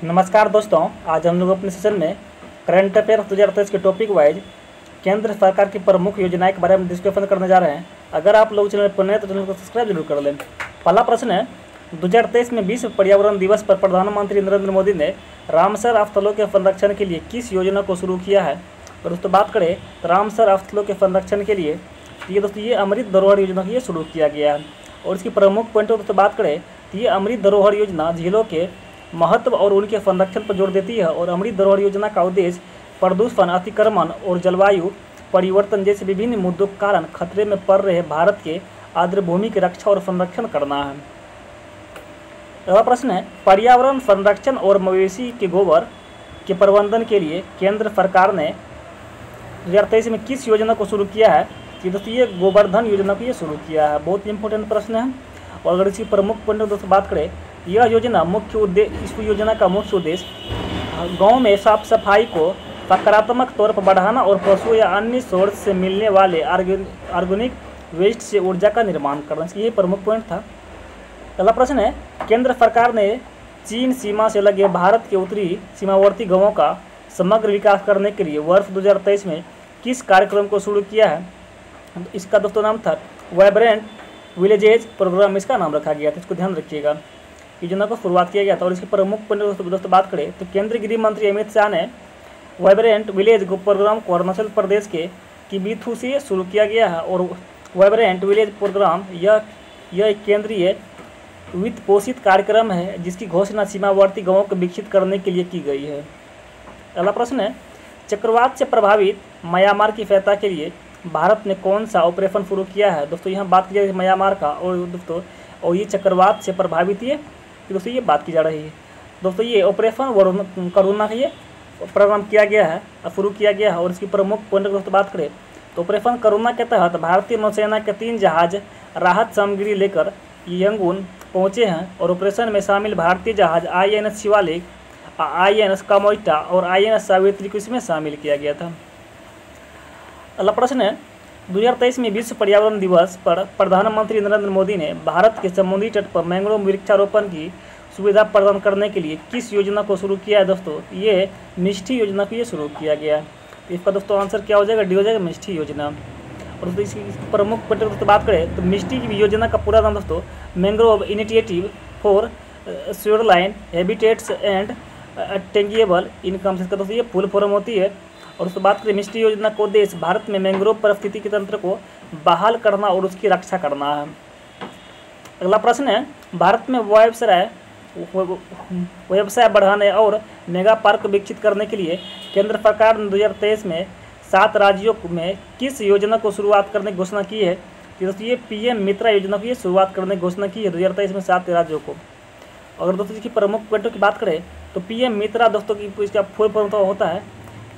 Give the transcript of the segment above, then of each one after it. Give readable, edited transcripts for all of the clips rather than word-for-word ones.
नमस्कार दोस्तों, आज हम लोग अपने सेशन में करंट अफेयर 2023 के टॉपिक वाइज केंद्र सरकार की प्रमुख योजनाएं के बारे में डिस्कशन करने जा रहे हैं। अगर आप लोग चैनल पर नए तो चैनल को सब्सक्राइब जरूर कर लें। पहला प्रश्न है, 2023 में विश्व पर्यावरण दिवस पर प्रधानमंत्री नरेंद्र मोदी ने रामसर स्थलों के संरक्षण के लिए किस योजना को शुरू किया है। और दोस्तों बात करें तो रामसर स्थलों के संरक्षण के लिए ये अमृत धरोहर योजना को शुरू किया गया है। और इसकी प्रमुख पॉइंटों दोस्तों बात करें तो ये अमृत धरोहर योजना झीलों के महत्व और उनके संरक्षण पर जोर देती है। और अमृत धरोहर योजना का उद्देश्य प्रदूषण, अतिक्रमण और जलवायु परिवर्तन जैसे विभिन्न मुद्दों के कारण खतरे में पड़ रहे भारत के आर्द्रभूमि की रक्षा और संरक्षण करना है। अगला प्रश्न है, पर्यावरण संरक्षण और मवेशी के गोबर के प्रबंधन के लिए केंद्र सरकार ने 2023 में किस योजना को शुरू किया है। कि दोस्तों ये गोवर्धन योजना को शुरू किया है। बहुत इंपॉर्टेंट प्रश्न है। और अगर इसकी प्रमुख पॉइंट दोस्तों बात करें, यह योजना इस योजना का मुख्य उद्देश्य गांव में साफ सफाई को सकारात्मक तौर पर बढ़ाना और पशु या अन्य सोर्स से मिलने वाले ऑर्गेनिक वेस्ट से ऊर्जा का निर्माण करना, ये प्रमुख पॉइंट था। अगला प्रश्न है, केंद्र सरकार ने चीन सीमा से लगे भारत के उत्तरी सीमावर्ती गांवों का समग्र विकास करने के लिए वर्ष 2023 में किस कार्यक्रम को शुरू किया है। इसका दोस्तों नाम था वाइब्रेंट विलेजेज प्रोग्राम, इसका नाम रखा गया था। इसको ध्यान रखिएगा, योजना को शुरुआत किया गया था। और इसके प्रमुख पॉइंट दोस्तों बात करें तो केंद्रीय गृह मंत्री अमित शाह ने वाइब्रेंट विलेज प्रोग्राम को अरुणाचल प्रदेश के किबिथु से शुरू किया गया है। और वाइब्रेंट विलेज प्रोग्राम यह एक केंद्रीय वित्त पोषित कार्यक्रम है जिसकी घोषणा सीमावर्ती गांवों को विकसित करने के लिए की गई है। अगला प्रश्न है, चक्रवात से प्रभावित म्यांमार की सहायता के लिए भारत ने कौन सा ऑपरेशन शुरू किया है। दोस्तों यहाँ बात की जा रही है म्यांमार का। और ये चक्रवात से प्रभावित है दोस्तों ये बात की जा रही है। दोस्तों ये ऑपरेशन करुणा का ये प्रोग्राम किया गया है, शुरू किया गया है। और इसकी प्रमुख पॉइंट दोस्तों बात करें तो ऑपरेशन करुणा के तहत भारतीय नौसेना के 3 जहाज राहत सामग्री लेकर यंगून पहुँचे हैं। और ऑपरेशन में शामिल भारतीय जहाज INS शिवालिक, INS कामोइटा और INS सावित्री को इसमें शामिल किया गया था। अगला प्रश्न है, 2023 में विश्व पर्यावरण दिवस पर प्रधानमंत्री नरेंद्र मोदी ने भारत के समुद्री तट पर मैंग्रोव वृक्षारोपण की सुविधा प्रदान करने के लिए किस योजना को शुरू किया है। दोस्तों ये मिष्टी योजना को शुरू किया गया है। तो इसका दोस्तों आंसर क्या हो जाएगा, डी हो जाएगा, मिष्टी योजना। और दोस्तों इसकी प्रमुख पॉइंट दोस्तों बात करें तो मिष्टी की योजना का पूरा नाम दोस्तों mangrove initiative for shoreline habitats and tangible income, इसका दोस्तों ये फुल फॉर्म होती है। और उसके बात करें मिष्टी योजना का उद्देश्य भारत में मैंग्रोव पारिस्थितिकी तंत्र को बहाल करना और उसकी रक्षा करना है। अगला प्रश्न है, भारत में व्यवसाय बढ़ाने और मेगा पार्क विकसित करने के लिए केंद्र सरकार ने 2023 में 7 राज्यों में किस योजना को शुरुआत करने की घोषणा की है। दोस्तों ये PM मित्रा योजना की शुरुआत करने की घोषणा की है 2023 में 7 राज्यों को। अगर दोस्तों इसकी प्रमुख पॉइंटों की बात करें तो PM मित्रा दोस्तों की इसका फुल फॉर्म होता है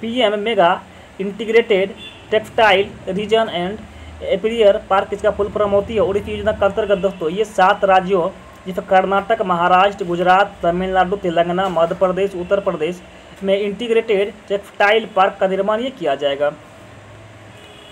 PM mega integrated textile region and apparel park, इसका फुल फॉर्म होती है। और इस योजना के अंतर्गत दोस्तों ये 7 राज्यों जैसे कर्नाटक, महाराष्ट्र, गुजरात, तमिलनाडु, तेलंगाना, मध्य प्रदेश, उत्तर प्रदेश में इंटीग्रेटेड टेक्सटाइल पार्क का निर्माण ये किया जाएगा।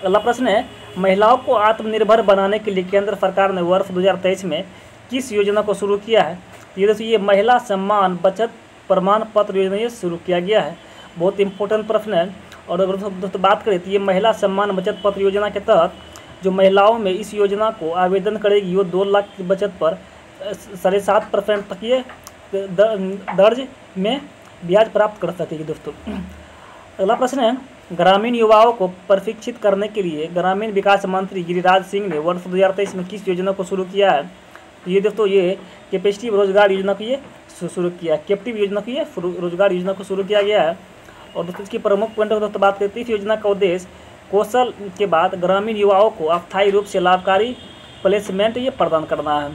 अगला प्रश्न है, महिलाओं को आत्मनिर्भर बनाने के लिए केंद्र सरकार ने वर्ष 2023 में किस योजना को शुरू किया है। ये महिला सम्मान बचत प्रमाण पत्र योजना ये शुरू किया गया है। बहुत इंपॉर्टेंट प्रश्न है। और अगर दोस्तों बात करें तो ये महिला सम्मान बचत पत्र योजना के तहत जो महिलाओं में इस योजना को आवेदन करेगी वो 2 लाख की बचत पर 7.5% तक ये दर्ज में ब्याज प्राप्त कर सकेगी दोस्तों। अगला प्रश्न है, ग्रामीण युवाओं को प्रशिक्षित करने के लिए ग्रामीण विकास मंत्री गिरिराज सिंह ने वर्ष 2023 में किस योजना को शुरू किया है। तो ये दोस्तों ये कैपेसिटिव रोजगार योजना को शुरू किया, कैप्टिव योजना को रोजगार योजना को शुरू किया गया है। और दोस्तों इसकी प्रमुख पॉइंट दोस्तों बात करते हैं, इस योजना का उद्देश्य कौशल के बाद ग्रामीण युवाओं को अस्थायी रूप से लाभकारी प्लेसमेंट ये प्रदान करना है।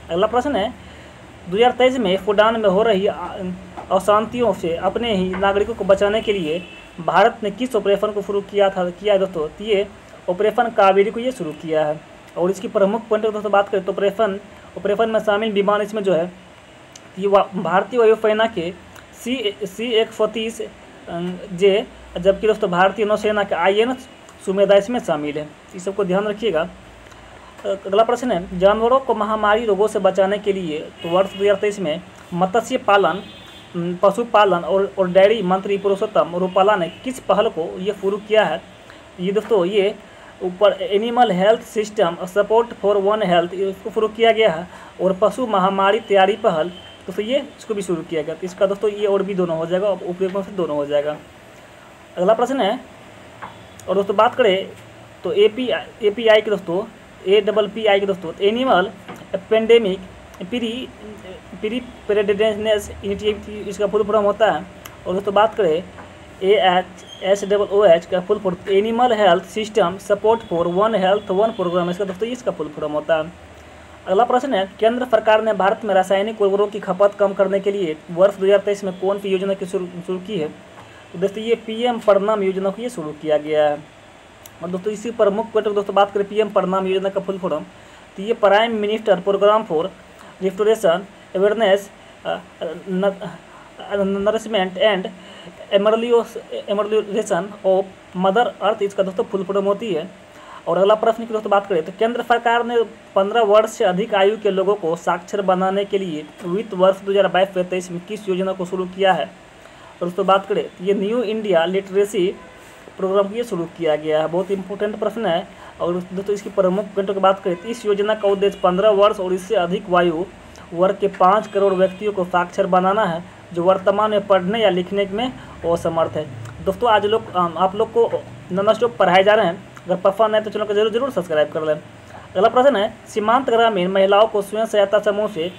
अगला प्रश्न है, 2023 में सूडान में हो रही अशांतियों से अपने ही नागरिकों को बचाने के लिए भारत ने किस ऑपरेशन को शुरू किया है दोस्तों। तो ये ऑपरेशन कावेरी को ये शुरू किया है। और इसकी प्रमुख पॉइंट दोस्तों बात करें तो ऑपरेशन में शामिल विमान इसमें जो है ये भारतीय वायुसेना के C-130 जे, जबकि दोस्तों भारतीय नौसेना के INS सुमेधा इसमें शामिल है। इस सबको ध्यान रखिएगा। अगला प्रश्न है, जानवरों को महामारी रोगों से बचाने के लिए तो वर्ष 2023 में मत्स्य पालन पशुपालन और डेयरी मंत्री पुरुषोत्तम रूपाला ने किस पहल को ये शुरू किया है? ये दोस्तों ये ऊपर animal health system support for one health इसको शुरू किया गया है, और पशु महामारी तैयारी पहल दोस्तों ये इसको भी शुरू किया गया। तो इसका दोस्तों ये और भी दोनों हो जाएगा, उपयोग से दोनों हो जाएगा। अगला प्रश्न है, और दोस्तों बात करें तो API के दोस्तों APPI के दोस्तों एनिमल पेंडेमिक प्रिपेयर्डनेस इनिशिएटिव इसका फुल फॉर्म होता है। और दोस्तों बात करें AHSOOH का full form animal health system support for one health one program इसका दोस्तों इसका फुल फॉर्म होता है। अगला प्रश्न है, केंद्र सरकार ने भारत में रासायनिक उर्वरकों की खपत कम करने के लिए वर्ष 2023 में कौन सी योजना की शुरू की है? तो दोस्तों ये PM प्रणाम योजना को ये शुरू किया गया है। और दोस्तों इसी प्रमुख पॉइंट दोस्तों बात करें PM प्रणाम योजना का फुल फॉर्म, तो ये prime minister programme for restoration awareness nourishment and amelioration of mother earth इसका दोस्तों फुल फॉर्म होती है। और अगला प्रश्न की दोस्तों बात करें तो केंद्र सरकार ने 15 वर्ष से अधिक आयु के लोगों को साक्षर बनाने के लिए वित्त वर्ष 2022-23 में किस योजना को शुरू किया है? और दोस्तों बात करें तो ये न्यू इंडिया लिटरेसी प्रोग्राम को ये शुरू किया गया है। बहुत इंपॉर्टेंट प्रश्न है। और दोस्तों इसकी प्रमुख पॉइंटों की बात करें तो इस योजना का उद्देश्य 15 वर्ष और इससे अधिक वायु वर्ग के 5 करोड़ व्यक्तियों को साक्षर बनाना है जो वर्तमान में पढ़ने या लिखने में असमर्थ है। दोस्तों आज आप लोग को नॉनस्टॉप पढ़ाए जा रहे हैं, अगर पसंद है तो चैनल को जरूर सब्सक्राइब कर लें। अगला प्रश्न है, सीमांत ग्रामीण महिलाओं को स्वयं सहायता समूह से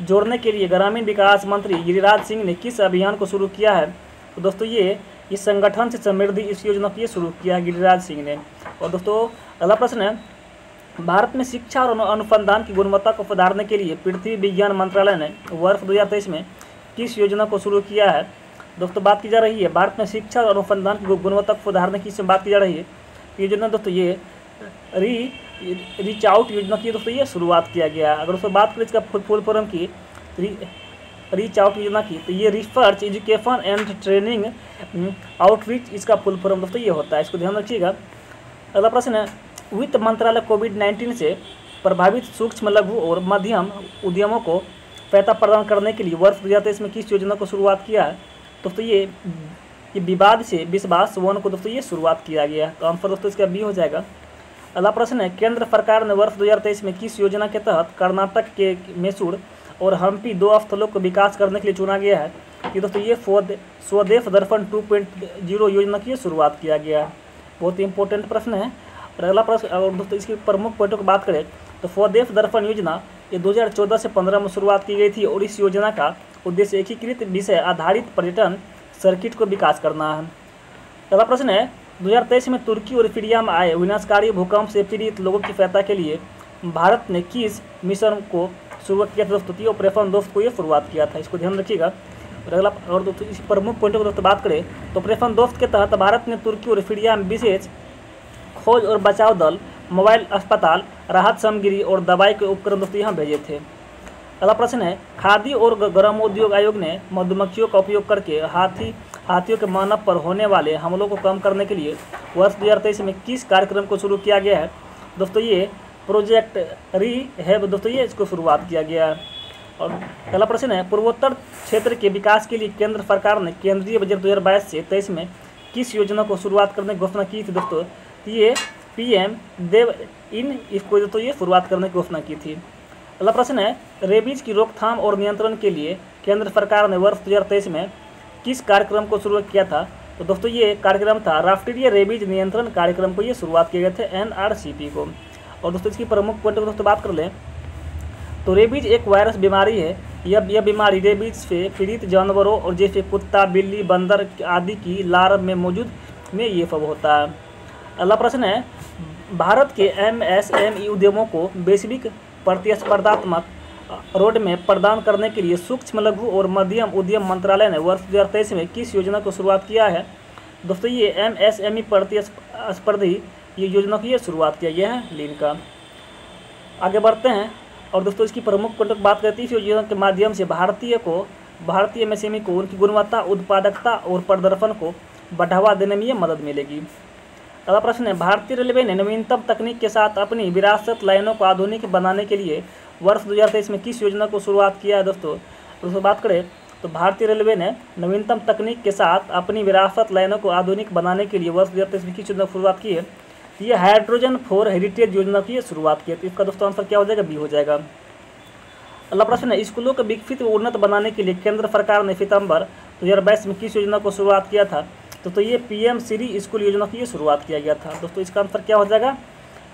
जोड़ने के लिए ग्रामीण विकास मंत्री गिरिराज सिंह ने किस अभियान को शुरू किया है? तो दोस्तों ये इस संगठन से समृद्धि इस योजना को ये शुरू किया है गिरिराज सिंह ने। और दोस्तों अगला प्रश्न है, भारत में शिक्षा और अनुसंधान की गुणवत्ता को सुधारने के लिए पृथ्वी विज्ञान मंत्रालय ने वर्ष 2023 में किस योजना को शुरू किया है? दोस्तों बात की जा रही है भारत में शिक्षा और अनुसंधान की गुणवत्ता को सुधारने की बात की जा रही है। ये योजना दोस्तों ये रीच आउट योजना की दोस्तों ये शुरुआत किया गया। अगर दोस्तों बात करें इसका फुल फॉर्म की रीच आउट योजना की, तो ये research education and training outreach इसका फुल फॉर्म दोस्तों ये होता है, इसको ध्यान रखिएगा। अगला प्रश्न है, वित्त मंत्रालय कोविड-19 से प्रभावित सूक्ष्म लघु और मध्यम उद्यमों को सहायता प्रदान करने के लिए वर्ष 2023 में किस योजना को शुरुआत किया है? दोस्तों ये विवाद से विश्वास वन को दोस्तों ये शुरुआत किया गया। तो आंसर दोस्तों इसका बी हो जाएगा। अगला प्रश्न है, केंद्र सरकार ने वर्ष 2023 में किस योजना के तहत कर्नाटक के मैसूर और हम्पी 2 स्थलों को विकास करने के लिए चुना गया है? ये दोस्तों ये स्वदेश दर्शन 2.0 योजना की शुरुआत किया गया। बहुत ही इंपॉर्टेंट प्रश्न है। और अगला प्रश्न, और दोस्तों इसकी प्रमुख पॉइंटों की बात करें तो स्वदेश दर्शन योजना ये 2014 से 15 में शुरुआत की गई थी, और इस योजना का उद्देश्य एकीकृत विषय आधारित पर्यटन सर्किट को विकास करना है। अगला प्रश्न है, 2023 में तुर्की और सीरिया में आए विनाशकारी भूकंप से पीड़ित लोगों की सहायता के लिए भारत ने किस मिशन को शुरू किया था? दोस्तों ऑपरेशन दोस्त को ये शुरुआत किया था, इसको ध्यान रखिएगा। और अगला और दोस्तों इस प्रमुख पॉइंटों को दोस्तों बात करें तो ऑपरेशन दोस्त के तहत भारत ने तुर्की और सीरिया में विशेष खोज और बचाव दल, मोबाइल अस्पताल, राहत सामग्री और दवाई के उपकरण दोस्तों यहाँ भेजे थे। अगला प्रश्न है, खादी और ग्रामोद्योग आयोग ने मधुमक्खियों का उपयोग करके हाथियों के मानव पर होने वाले हमलों को कम करने के लिए वर्ष 2023 में किस कार्यक्रम को शुरू किया गया है? दोस्तों ये प्रोजेक्ट रीहैब दोस्तों ये इसको शुरुआत किया गया है। और अगला प्रश्न है, पूर्वोत्तर क्षेत्र के विकास के लिए केंद्र सरकार ने केंद्रीय बजट 2022 से 23 में किस योजना को शुरुआत करने की घोषणा की थी? दोस्तों ये PM देव इन इसको दोस्तों ये शुरुआत करने की घोषणा की थी। अगला प्रश्न है, रेबीज की रोकथाम और नियंत्रण के लिए केंद्र सरकार ने वर्ष 2023 में किस कार्यक्रम को शुरू किया था? तो दोस्तों ये कार्यक्रम था राष्ट्रीय रेबीज नियंत्रण कार्यक्रम को ये शुरुआत किए गए थे NRCP को। और दोस्तों इसकी प्रमुख पॉइंट को दोस्तों बात कर लें तो रेबीज एक वायरस बीमारी है। यह बीमारी रेबीज से पीड़ित जानवरों और जैसे कुत्ता, बिल्ली, बंदर आदि की लार्व में मौजूद में ये सब होता है। अगला प्रश्न है, भारत के MSME उद्यमों को वैश्विक प्रतिस्पर्धात्मक रोड में प्रदान करने के लिए सूक्ष्म लघु और मध्यम उद्यम मंत्रालय ने वर्ष 2023 में किस योजना को शुरुआत किया है? दोस्तों ये MSME प्रतिस्पर्धी ये योजना की शुरुआत किया गया है लीन का। आगे बढ़ते हैं और दोस्तों इसकी प्रमुख पॉइंट बात करती है। इस योजना के माध्यम से भारतीय MSME को उनकी गुणवत्ता, उत्पादकता और प्रदर्शन को बढ़ावा देने में मदद मिलेगी। अगला प्रश्न है, भारतीय रेलवे ने नवीनतम तकनीक के साथ अपनी विरासत लाइनों को आधुनिक बनाने के लिए वर्ष 2023 में किस योजना को शुरुआत किया है? दोस्तों बात करें तो भारतीय रेलवे ने नवीनतम तकनीक के साथ अपनी विरासत लाइनों को आधुनिक बनाने के लिए वर्ष 2023 में किस योजना की शुरुआत की है? ये हाइड्रोजन फॉर हेरिटेज योजना की शुरुआत की है। तो इसका दोस्तों आंसर क्या हो जाएगा? बी हो जाएगा। अगला प्रश्न है, स्कूलों को विकसित व उन्नत बनाने के लिए केंद्र सरकार ने सितंबर 2022 में किस योजना को शुरुआत किया था? तो ये पीएम श्री स्कूल योजना की शुरुआत किया गया था। दोस्तों इसका आंसर क्या हो जाएगा?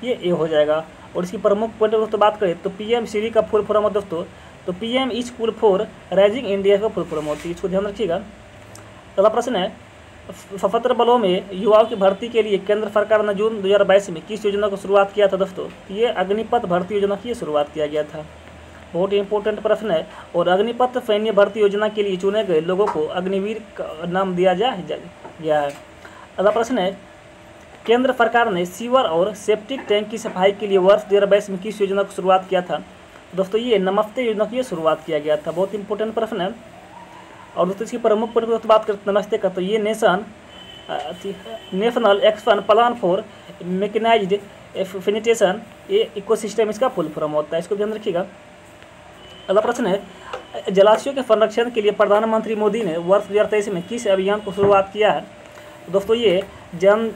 ये ए हो जाएगा। और इसकी प्रमुख पॉइंट दोस्तों बात करें तो पीएम श्री का फुल फॉर्म दोस्तों तो PM school for rising India का फुल फॉर्म होती है, इसको ध्यान रखिएगा। अगला प्रश्न है, सशस्त्र बलों में युवाओं की भर्ती के लिए केंद्र सरकार ने जून 2022 में किस योजना को शुरुआत किया था? दोस्तों ये अग्निपथ भर्ती योजना की शुरुआत किया गया था। बहुत ही इंपॉर्टेंट प्रश्न है। और अग्निपथ सैन्य भर्ती योजना के लिए चुने गए लोगों को अग्निवीर का नाम दिया गया है। अगला प्रश्न है, केंद्र सरकार ने सीवर और सेप्टिक टैंक की सफाई के लिए वर्ष 2022 में किस योजना की शुरुआत किया था? दोस्तों ये नमस्ते योजना की शुरुआत किया गया था। बहुत इंपॉर्टेंट प्रश्न है। और दोस्तों इसकी प्रमुख पॉइंट की बात करते नमस्ते का तो ये national action plan for mechanised sanitation ये इकोसिस्टम इसका फुल फॉर्म होता है, इसको ध्यान रखिएगा। अगला प्रश्न है, जलाशयों के संरक्षण के लिए प्रधानमंत्री मोदी ने वर्ष 2023 में किस अभियान को शुरुआत किया है? दोस्तों ये जल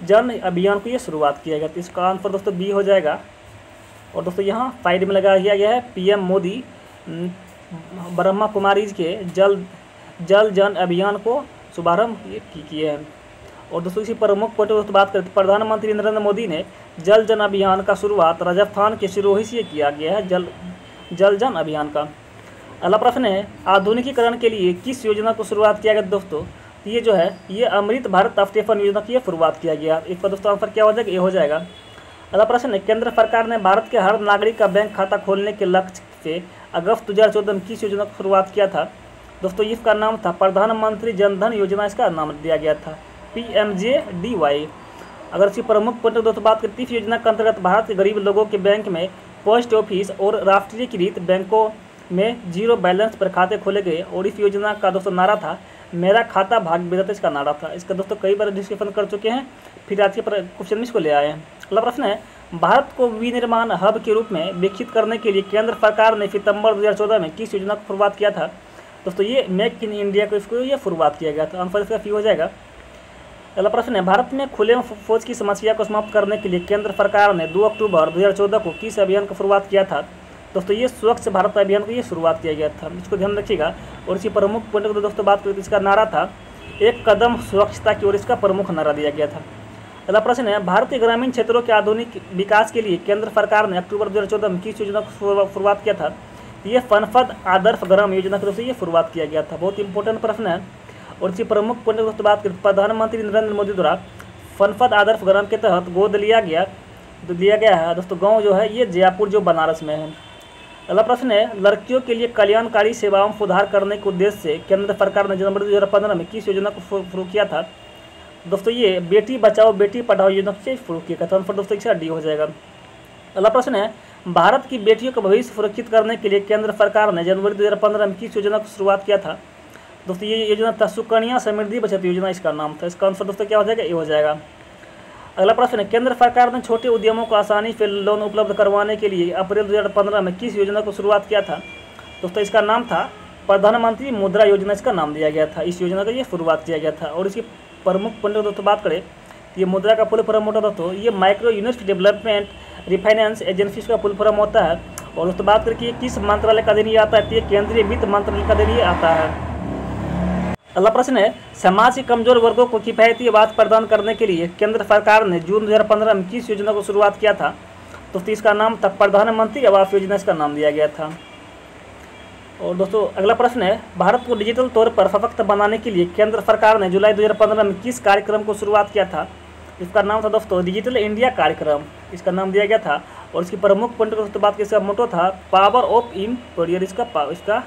जन अभियान को ये शुरुआत किया गया। तो इसका आंसर दोस्तों बी हो जाएगा। और दोस्तों यहाँ साइड में लगा दिया गया है पीएम मोदी ब्रह्मा कुमारीज के जल जन अभियान को शुभारंभ किए हैं। और दोस्तों इसी प्रमुख पॉइंट दोस्तों बात करते प्रधानमंत्री नरेंद्र मोदी ने जल जन अभियान का शुरुआत राजस्थान के सिरोही से किया गया है, जल जन अभियान का। अगला प्रश्न है, आधुनिकीकरण के लिए किस योजना को शुरुआत किया गया? दोस्तों ये जो है ये अमृत भारत अवक्षेपण योजना की शुरुआत किया गया। इसका दोस्तों आंसर क्या हो जाएगा? ये हो जाएगा। अगला प्रश्न है, केंद्र सरकार ने भारत के हर नागरिक का बैंक खाता खोलने के लक्ष्य से अगस्त 2014 में किस योजना की शुरुआत किया था? दोस्तों इसका नाम था प्रधानमंत्री जनधन योजना, इसका नाम दिया गया था PMJDY। अगर इसकी प्रमुख पॉइंट दोस्तों बात करती इस योजना के अंतर्गत भारत के गरीब लोगों के बैंक में पोस्ट ऑफिस और राष्ट्रीयकृत बैंकों में जीरो बैलेंस पर खाते खोले गए। और इस योजना का दोस्तों नारा था मेरा खाता भाग्य विधाता, इसका नारा था। इसका दोस्तों कई बार डिस्कशन कर चुके हैं, फिर आज के क्वेश्चन में इसको ले आए हैं। अगला प्रश्न है, भारत को विनिर्माण हब के रूप में विकसित करने के लिए केंद्र सरकार ने सितंबर 2014 में किस योजना को शुरुआत किया था? दोस्तों ये मेक इन इंडिया को इसको ये शुरुआत किया गया था। आंसर इसका सी हो जाएगा। अगला प्रश्न है, भारत में खुले फौज की समस्या को समाप्त करने के लिए केंद्र सरकार ने 2 अक्टूबर 2014 को किस अभियान की शुरुआत किया था? दोस्तों ये स्वच्छ भारत अभियान को ये शुरुआत किया गया था, इसको ध्यान रखिएगा। और इसी प्रमुख पॉइंट को दोस्तों बात करें तो इसका नारा था एक कदम स्वच्छता की ओर, इसका प्रमुख नारा दिया गया था। अगला प्रश्न है, भारतीय ग्रामीण क्षेत्रों के आधुनिक विकास के लिए केंद्र सरकार ने अक्टूबर 2014 में किस योजना को शुरुआत किया था? ये फनफद आदर्श ग्राम योजना की दोस्तों ये शुरुआत किया गया था। बहुत इंपॉर्टेंट प्रश्न है। और इसी प्रमुख पॉइंट दोस्तों बात करें प्रधानमंत्री नरेंद्र मोदी द्वारा फनफद आदर्श ग्राम के तहत गोद लिया गया है दोस्तों गाँव जो है ये जयपुर जो बनारस में है। अगला प्रश्न है, लड़कियों के लिए कल्याणकारी सेवाओं में सुधार करने के उद्देश्य से केंद्र सरकार ने जनवरी 2015 में किस योजना को शुरू किया था? दोस्तों ये बेटी बचाओ बेटी पढ़ाओ योजना से शुरू किया था। आंसर दोस्तों इसका डी हो जाएगा। अगला प्रश्न है, भारत की बेटियों का भविष्य सुरक्षित करने के लिए केंद्र सरकार ने जनवरी 2015 में किस योजना की शुरुआत किया था? दोस्तों ये योजना था सुकन्या समृद्धि बचत योजना, इसका नाम था। इसका आंसर दोस्तों क्या हो जाएगा? ये हो जाएगा। अगला प्रश्न है, केंद्र सरकार ने छोटे उद्यमों को आसानी से लोन उपलब्ध करवाने के लिए अप्रैल 2015 में किस योजना को शुरुआत किया था? दोस्तों इसका नाम था प्रधानमंत्री मुद्रा योजना, इसका नाम दिया गया था। इस योजना का ये शुरुआत किया गया था। और इसकी प्रमुख पॉइंट दोस्तों बात करें तो ये मुद्रा का फुल फॉर्म होता दोस्तों ये micro unit development refinance agency का फुल फॉर्म होता है। और दोस्तों बात करें कि ये किस मंत्रालय का अधीन ये आता है? तो ये केंद्रीय वित्त मंत्रालय का अधीन ये आता है। अगला प्रश्न है, समाज के कमजोर वर्गों को किफायती आवास प्रदान करने के लिए केंद्र सरकार ने जून 2015 में किस योजना को शुरुआत किया था? दोस्तों इसका नाम था प्रधानमंत्री आवास योजना, इसका नाम दिया गया था। और दोस्तों अगला प्रश्न है, भारत को डिजिटल तौर पर सशक्त बनाने के लिए केंद्र सरकार ने जुलाई 2015 में किस कार्यक्रम को शुरुआत किया था? इसका नाम था दोस्तों डिजिटल इंडिया कार्यक्रम, इसका नाम दिया गया था। और इसकी प्रमुख पॉइंट दोस्तों बात की इसका मोटो था पावर ऑफ एम्पावरमेंट, इसका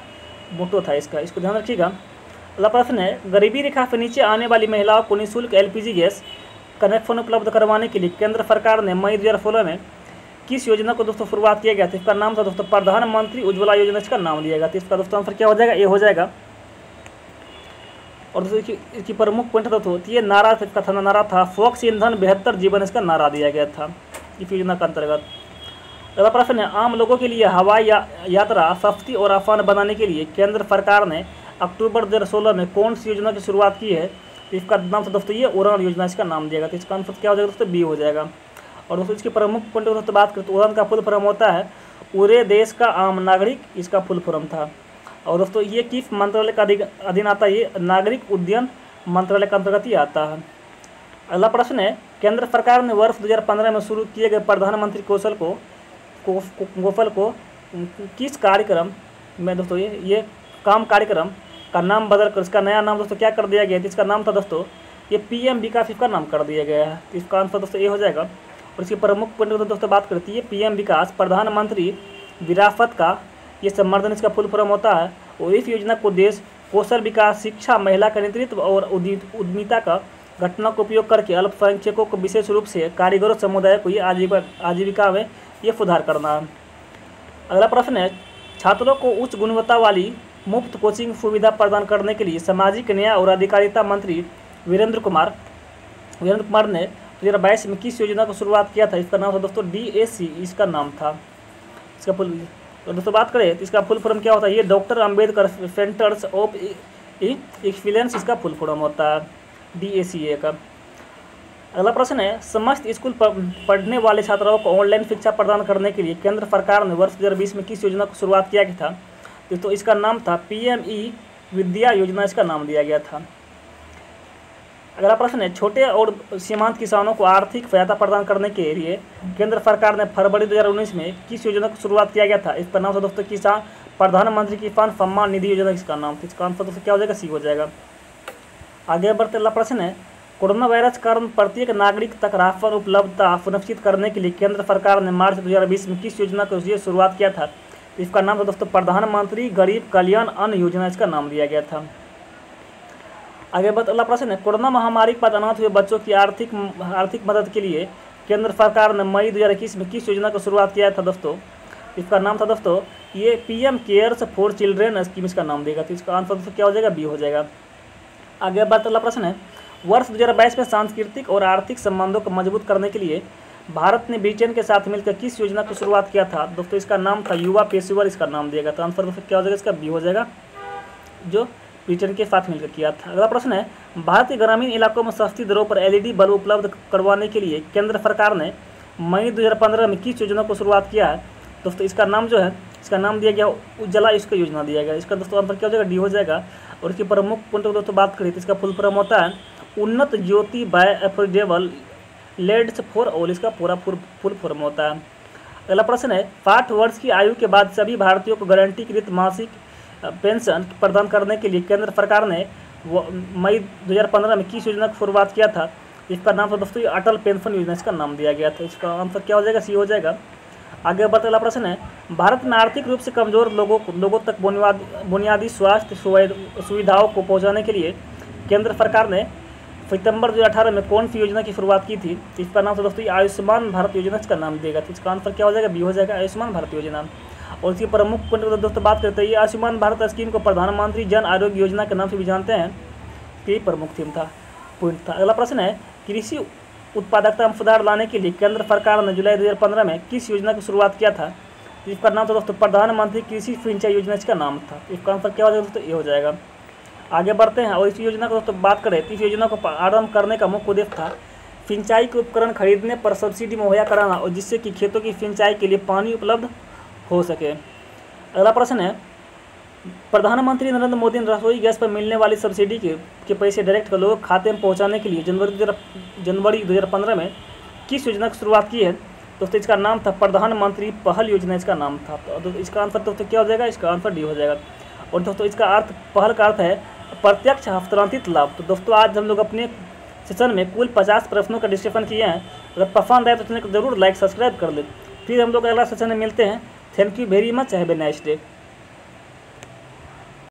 मोटो था इसका, इसको ध्यान रखिएगा। अगला प्रश्न है, गरीबी रेखा से नीचे आने वाली महिलाओं को निःशुल्क LPG गैस कनेक्शन उपलब्ध करवाने के लिए केंद्र सरकार ने मई 2016 में किस योजना को दोस्तों शुरुआत किया गया था? इसका नाम था दोस्तों प्रधानमंत्री उज्ज्वला योजना, इसका नाम दिया गया था। इसका दोस्तों आंसर क्या हो जाएगा? ये हो जाएगा। और दोस्तों इसकी प्रमुख पॉइंट दोस्तों ये नारा इसका था, नारा था स्वच्छ ईंधन बेहतर जीवन, इसका नारा दिया गया था इस योजना के अंतर्गत। अगला प्रश्न है, आम लोगों के लिए हवाई यात्रा सस्ती और आसान बनाने के लिए केंद्र सरकार ने अक्टूबर 2016 में कौन सी योजना की शुरुआत की है? तो इसका नाम था दोस्तों ये उड़ान योजना इसका नाम दिया गया। तो इसका आंसर क्या हो जाएगा दोस्तों? बी हो जाएगा। और दोस्तों इसके प्रमुख पॉइंट की दोस्तों बात करें तो उड़ान का फुल फॉर्म होता है पूरे देश का आम नागरिक, इसका फुल फॉर्म था। और दोस्तों ये किस मंत्रालय का अधीन आता है? ये नागरिक उड्डयन मंत्रालय के अंतर्गत ही आता है। अगला प्रश्न है, केंद्र सरकार ने वर्ष 2015 में शुरू किए गए प्रधानमंत्री कौशल को किस कार्यक्रम में दोस्तों ये काम कार्यक्रम का नाम बदल कर इसका नया नाम दोस्तों क्या कर दिया गया? इसका नाम था दोस्तों ये PM विकास इसका नाम कर दिया गया है। तो इसका आंसर दोस्तों ये हो जाएगा। और इसकी प्रमुख पॉइंट दोस्तों बात करती है PM विकास प्रधानमंत्री विरासत का ये संवर्धन इसका फुल फॉर्म होता है। और इस योजना को देश कौशल विकास, शिक्षा, महिला का नेतृत्व और उद्यमिता का घटना का उपयोग करके अल्पसंख्यकों को विशेष रूप से कारीगरों समुदाय को ये आजीविका में ये सुधार करना है। अगला प्रश्न है, छात्रों को उच्च गुणवत्ता वाली मुफ्त कोचिंग सुविधा प्रदान करने के लिए सामाजिक न्याय और अधिकारिता मंत्री वीरेंद्र कुमार ने 2022 में किस योजना की शुरुआत किया था? इसका नाम था दोस्तों DAC इसका नाम था। इसका फुल दोस्तों बात करें तो इसका फुल फॉर्म क्या होता है? ये doctor Ambedkar centres of excellence इसका फुल फॉर्म होता है DACA का। अगला प्रश्न है, समस्त स्कूल पढ़ने वाले छात्राओं को ऑनलाइन शिक्षा प्रदान करने के लिए केंद्र सरकार ने वर्ष 2020 में किस योजना की शुरुआत किया गया था? तो इसका नाम था PME विद्या योजना इसका नाम दिया गया था। अगला प्रश्न है, छोटे और सीमांत किसानों को आर्थिक सहायता प्रदान करने के लिए केंद्र सरकार ने फरवरी 2019 में किस योजना की शुरुआत किया गया था? इसका नाम था दोस्तों किसान प्रधानमंत्री किसान सम्मान निधि योजना इसका नाम था। इसका आंसर दोस्तों क्या हो जाएगा? सी हो जाएगा। आगे बढ़ते अगला प्रश्न है, कोरोना वायरस के कारण प्रत्येक नागरिक तक राशन उपलब्धता सुनिश्चित करने के लिए केंद्र सरकार ने मार्च 2020 में किस योजना की शुरुआत किया था? इसका नाम था दोस्तों प्रधानमंत्री गरीब कल्याण अन्न योजना इसका नाम दिया गया था। आगे बढ़ते अगला प्रश्न है, कोरोना महामारी के बाद अनाथ हुए बच्चों की आर्थिक मदद के लिए केंद्र सरकार ने मई 2021 में किस योजना की शुरुआत किया था दोस्तों? इसका नाम था दोस्तों ये PM cares for children scheme इसका नाम देगा। तो इसका आंसर दोस्तों क्या हो जाएगा? बी हो जाएगा। आगे बढ़ते अगला प्रश्न है, वर्ष 2022 में सांस्कृतिक और आर्थिक संबंधों को मजबूत करने के लिए भारत ने ब्रिटेन के साथ मिलकर किस योजना की शुरुआत किया था? दोस्तों इसका नाम था युवा पेशेवर इसका नाम दिएगा। तो आंसर दोस्तों क्या हो जाएगा? इसका बी हो जाएगा, जो ब्रिटेन के साथ मिलकर किया था। अगला प्रश्न है, भारत के ग्रामीण इलाकों में सस्ती दरों पर LED बल्ब उपलब्ध करवाने के लिए केंद्र सरकार ने मई 2015 में किस योजना को शुरुआत किया है? दोस्तों इसका नाम जो है इसका नाम दिया गया उज्ज्वला इसका योजना दिया गया। इसका दोस्तों आंसर क्या हो जाएगा? डी हो जाएगा। और इसकी प्रमुख पॉइंट की दोस्तों बात करें तो इसका फुल फॉर्म होता है Unnat Jyoti by affordable LEDs for all इसका पूरा फुल फॉर्म होता है। अगला प्रश्न है, 60 वर्ष की आयु के बाद सभी भारतीयों को गारंटीकृत मासिक पेंशन प्रदान करने के लिए केंद्र सरकार ने मई 2015 में किस योजना की शुरुआत किया था? इसका नाम था दोस्तों अटल पेंशन योजना इसका नाम दिया गया था। इसका आंसर क्या हो जाएगा? सी हो जाएगा। आगे बढ़ते अगला प्रश्न है, भारत में आर्थिक रूप से कमजोर लोगों तक बुनियादी स्वास्थ्य सुविधाओं को पहुंचाने के लिए केंद्र सरकार ने सितंबर 2018 में कौन सी योजना की शुरुआत की थी? इसका नाम था दोस्तों आयुष्मान भारत योजना इसका नाम देगा। तो इसका आंसर क्या हो जाएगा? बी हो जाएगा, आयुष्मान भारत योजना। और इसकी प्रमुख पॉइंट दोस्तों बात करते हैं, ये आयुष्मान भारत स्कीम को प्रधानमंत्री जन आरोग्य योजना के नाम से भी जानते हैं। यही प्रमुख थीम था, पॉइंट था। अगला प्रश्न है, कृषि उत्पादकता में सुधार लाने के लिए केंद्र सरकार ने जुलाई 2015 में किस योजना की शुरुआत किया था? इसका नाम था दोस्तों प्रधानमंत्री कृषि सिंचाई योजना इसका नाम था। इसका आंसर क्या हो जाएगा दोस्तों? ये हो जाएगा। आगे बढ़ते हैं और इस योजना को दोस्तों बात करें तो इस योजना को आरंभ करने का मुख्य उद्देश्य था सिंचाई के उपकरण खरीदने पर सब्सिडी मुहैया कराना और जिससे कि खेतों की सिंचाई के लिए पानी उपलब्ध हो सके। अगला प्रश्न है, प्रधानमंत्री नरेंद्र मोदी ने रसोई गैस पर मिलने वाली सब्सिडी के पैसे डायरेक्ट लोगों के खाते में पहुंचाने के लिए जनवरी 2015 में किस योजना की शुरुआत की है? दोस्तों इसका नाम था प्रधानमंत्री पहल योजना इसका नाम था। तो इसका आंसर दोस्तों क्या हो जाएगा? इसका आंसर डी हो जाएगा। और दोस्तों इसका अर्थ पहल का अर्थ है प्रत्यक्ष हस्तांतरित लाभ। तो दोस्तों आज हम लोग अपने सेशन में कुल 50 प्रश्नों का डिस्कशन किए हैं। अगर पसंद आए तो चैनल को जरूर लाइक सब्सक्राइब कर लें। फिर हम लोग अगला सेशन में मिलते हैं। Thank you very much, have a nice day.